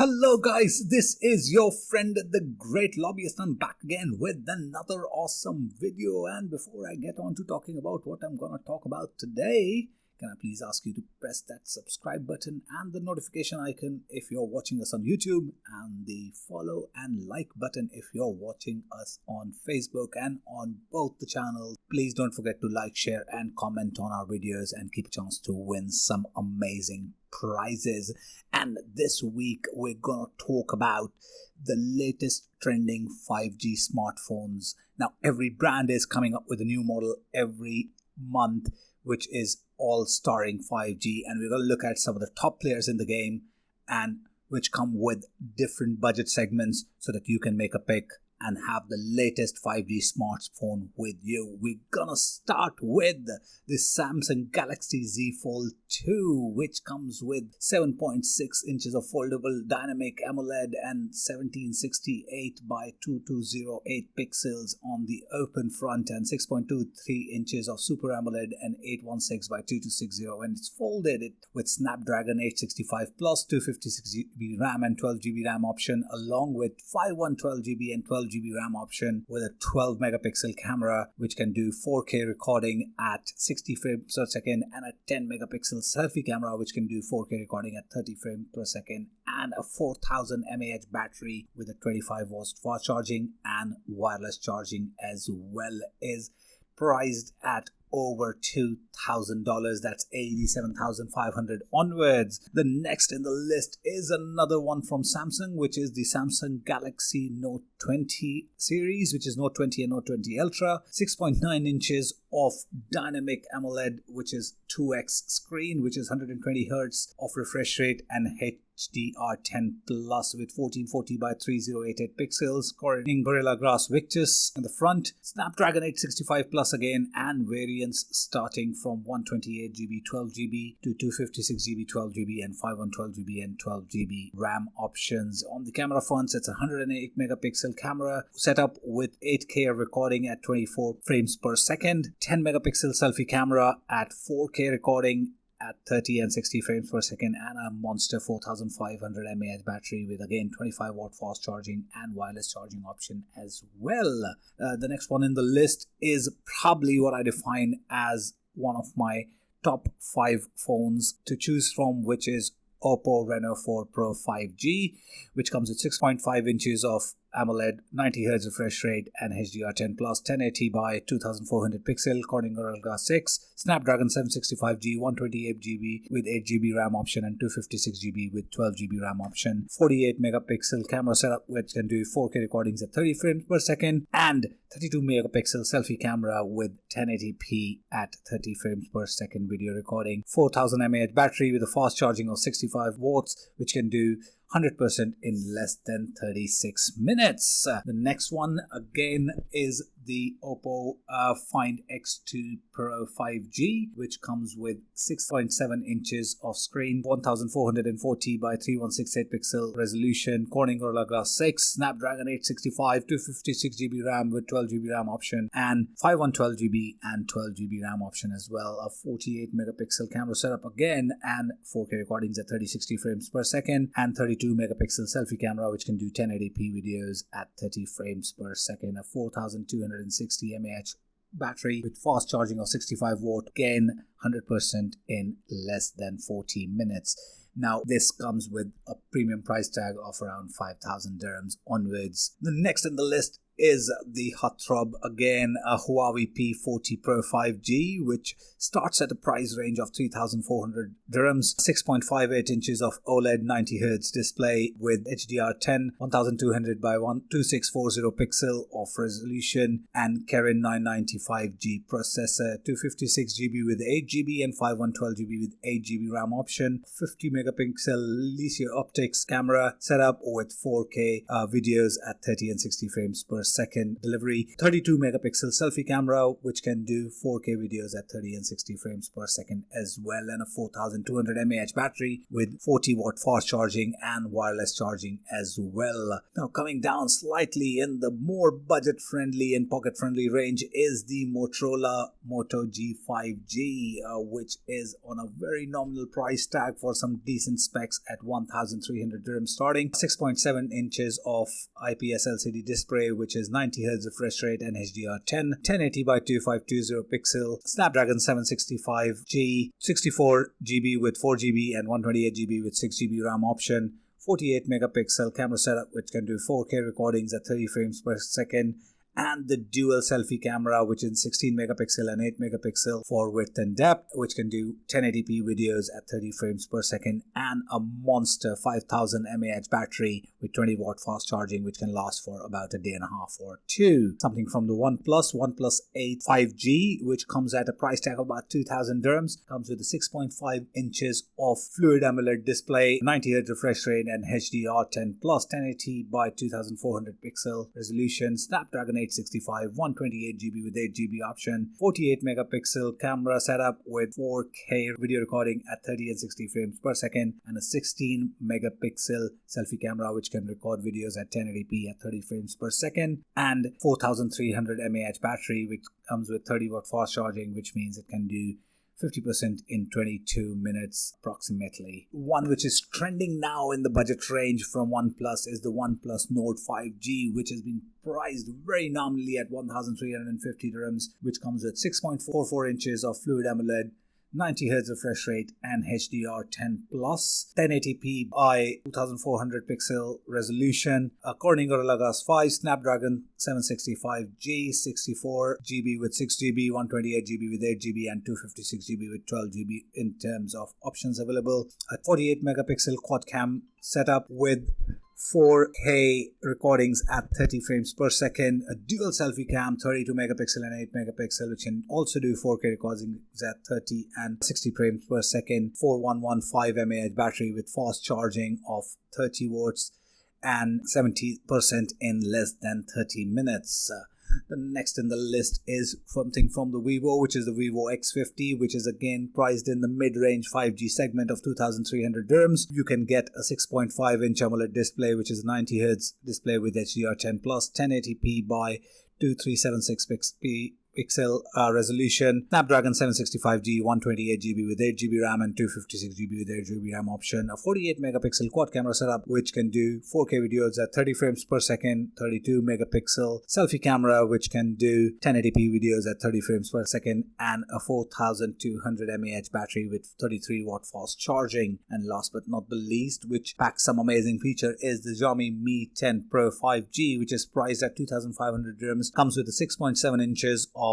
Hello guys, this is your friend the Great Lobbyist. I'm back again with another awesome video, and before I get on to talking about what I'm gonna talk about today, can I please ask you to press that subscribe button and the notification icon if you're watching us on YouTube, and the follow and like button if you're watching us on Facebook and on both the channels. Please don't forget to like, share and comment on our videos and keep a chance to win some amazing prizes. And this week we're gonna talk about the latest trending 5G smartphones. Now every brand is coming up with a new model every month, which is all starring 5G, and we're going to look at some of the top players in the game and which come with different budget segments so that you can make a pick and have the latest 5G smartphone with you. We're gonna start with the Samsung Galaxy Z Fold 2, which comes with 7.6 inches of foldable dynamic AMOLED and 1768 by 2208 pixels on the open front, and 6.23 inches of Super AMOLED and 816 by 2260 when it's folded. It with Snapdragon 865 plus 256GB RAM and 12GB RAM option, along with 5112GB and 12GB RAM option with a 12 megapixel camera which can do 4K recording at 60 frames per second, and a 10 megapixel selfie camera which can do 4K recording at 30 frames per second, and a 4000 mAh battery with a 25 watts fast charging and wireless charging as well, is priced at over $2,000. That's $87,500 onwards. The next in the list is another one from Samsung, which is the Samsung Galaxy Note 20 series, which is Note 20 and Note 20 Ultra. 6.9 inches of dynamic AMOLED, which is 2x screen, which is 120 Hz of refresh rate, and HDR10 plus with 1440 by 3088 pixels, coordinating Gorilla Glass Victus in the front, Snapdragon 865 plus again, and variants starting from 128GB 12GB to 256GB 12GB and 512GB and 12GB RAM options. On the camera front, it's a 108 megapixel camera setup with 8K recording at 24 frames per second, 10 megapixel selfie camera at 4K recording at 30 and 60 frames per second, and a monster 4500 mAh battery with again 25 watt fast charging and wireless charging option as well. The next one in the list is probably what I define as one of my top 5 phones to choose from, which is Oppo Reno 4 Pro 5G, which comes with 6.5 inches of AMOLED, 90Hz refresh rate, and HDR10 plus 1080 by 2400 pixel, coordinating Gorilla Glass 6, Snapdragon 765G, 128GB with 8GB RAM option and 256GB with 12GB RAM option, 48 megapixel camera setup which can do 4K recordings at 30 frames per second, and 32 megapixel selfie camera with 1080p at 30 frames per second video recording, 4000 mAh battery with a fast charging of 65 watts which can do 100% in less than 36 minutes. The next one again is the Oppo Find X2 Pro 5G, which comes with 6.7 inches of screen, 1440 by 3168 pixel resolution, Corning Gorilla Glass 6, Snapdragon 865, 256GB RAM with 12GB RAM option, and 5112GB and 12GB RAM option as well. A 48 megapixel camera setup again, and 4K recordings at 30-60 frames per second, and 32 megapixel selfie camera which can do 1080p videos at 30 frames per second. A 4260 mAh battery with fast charging of 65 watt, again 100% in less than 40 minutes. Now this comes with a premium price tag of around 5,000 dirhams onwards. The next in the list is the hot throb again, a Huawei P40 Pro 5G, which starts at a price range of 3,400 dirhams, 6.58 inches of OLED 90Hz display with HDR10, 1200 by 2640 pixel of resolution, and Kirin 995G processor, 256GB with 8GB and 5112GB with 8GB RAM option, 50 megapixel Linear optics camera setup with 4K videos at 30 and 60 frames per second delivery, 32 megapixel selfie camera which can do 4K videos at 30 and 60 frames per second as well, and a 4200 mAh battery with 40-watt fast charging and wireless charging as well. Now coming down slightly in the more budget friendly and pocket friendly range is the Motorola Moto G5G, which is on a very nominal price tag for some decent specs at 1300 dirhams starting. 6.7 inches of IPS LCD display which is 90Hz refresh rate and HDR10, 1080 by 2520 pixel, Snapdragon 765G, 64GB with 4GB and 128GB with 6GB RAM option, 48 megapixel camera setup which can do 4K recordings at 30 frames per second, and the dual selfie camera which is 16 megapixel and 8 megapixel for width and depth which can do 1080p videos at 30 frames per second, and a monster 5000 mAh battery with 20-watt fast charging which can last for about a day and a half or two. Something from the OnePlus 8 5G which comes at a price tag of about 2000 dirhams, comes with a 6.5 inches of fluid AMOLED display, 90Hz refresh rate and HDR10 plus, 1080 by 2400 pixel resolution, Snapdragon 865, 128GB with 8GB option, 48 megapixel camera setup with 4K video recording at 30 and 60 frames per second, and a 16 megapixel selfie camera which can record videos at 1080p at 30 frames per second, and 4300 mAh battery which comes with 30-watt fast charging, which means it can do 50% in 22 minutes approximately. One which is trending now in the budget range from OnePlus is the OnePlus Note 5G, which has been priced very nominally at 1350 dirhams, which comes with 6.44 inches of fluid AMOLED, 90Hz refresh rate and HDR10 plus, 1080p by 2400 pixel resolution, a Corning Gorilla Glass 5, Snapdragon 765G, 64GB with 6GB, 128GB with 8GB and 256GB with 12GB in terms of options available, a 48 megapixel quad cam setup with 4K recordings at 30 frames per second, a dual selfie cam, 32 megapixel and 8 megapixel, which can also do 4K recordings at 30 and 60 frames per second, 4115 mAh battery with fast charging of 30 watts and 70% in less than 30 minutes. The next in the list is something from the Vivo, which is the Vivo X50, which is again priced in the mid-range 5G segment of 2300 dirhams. You can get a 6.5-inch AMOLED display, which is 90Hz display with HDR10 plus, 1080p by 2376 pixel resolution, Snapdragon 765G, 128GB with 8GB RAM and 256GB with 8GB RAM option, a 48 megapixel quad camera setup which can do 4K videos at 30 frames per second, 32 megapixel selfie camera which can do 1080p videos at 30 frames per second, and a 4200 mAh battery with 33-watt fast charging. And last but not the least, which packs some amazing feature, is the Xiaomi Mi 10 Pro 5G, which is priced at 2500 dirhams, comes with a 6.7 inches of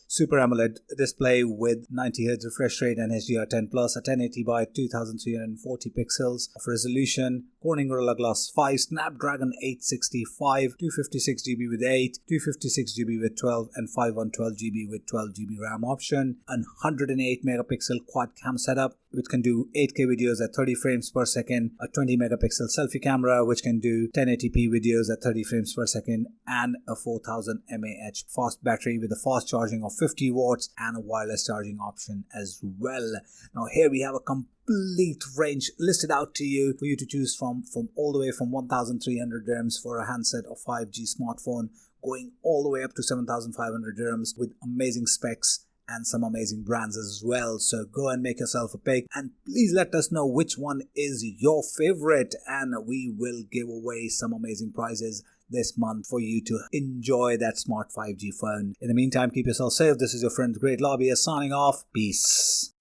Super AMOLED display with 90Hz refresh rate and HDR10 plus, a 1080 by 2340 pixels of resolution, Corning Gorilla Glass 5, Snapdragon 865, 256GB with 8, 256GB with 12 and 512GB with 12GB RAM option, a 108 megapixel quad cam setup which can do 8K videos at 30 frames per second, a 20 megapixel selfie camera which can do 1080p videos at 30 frames per second, and a 4000 mAh fast battery with a fast charging of 50 watts and a wireless charging option as well. Now here we have a complete range listed out to you for you to choose from all the way from 1300 dirhams for a handset or 5G smartphone, going all the way up to 7500 dirhams with amazing specs and some amazing brands as well. So go and make yourself a pick, and please let us know which one is your favorite, and we will give away some amazing prizes this month for you to enjoy that smart 5G phone. In the meantime, keep yourself safe. This is your friend Great Lobbyist signing off. Peace.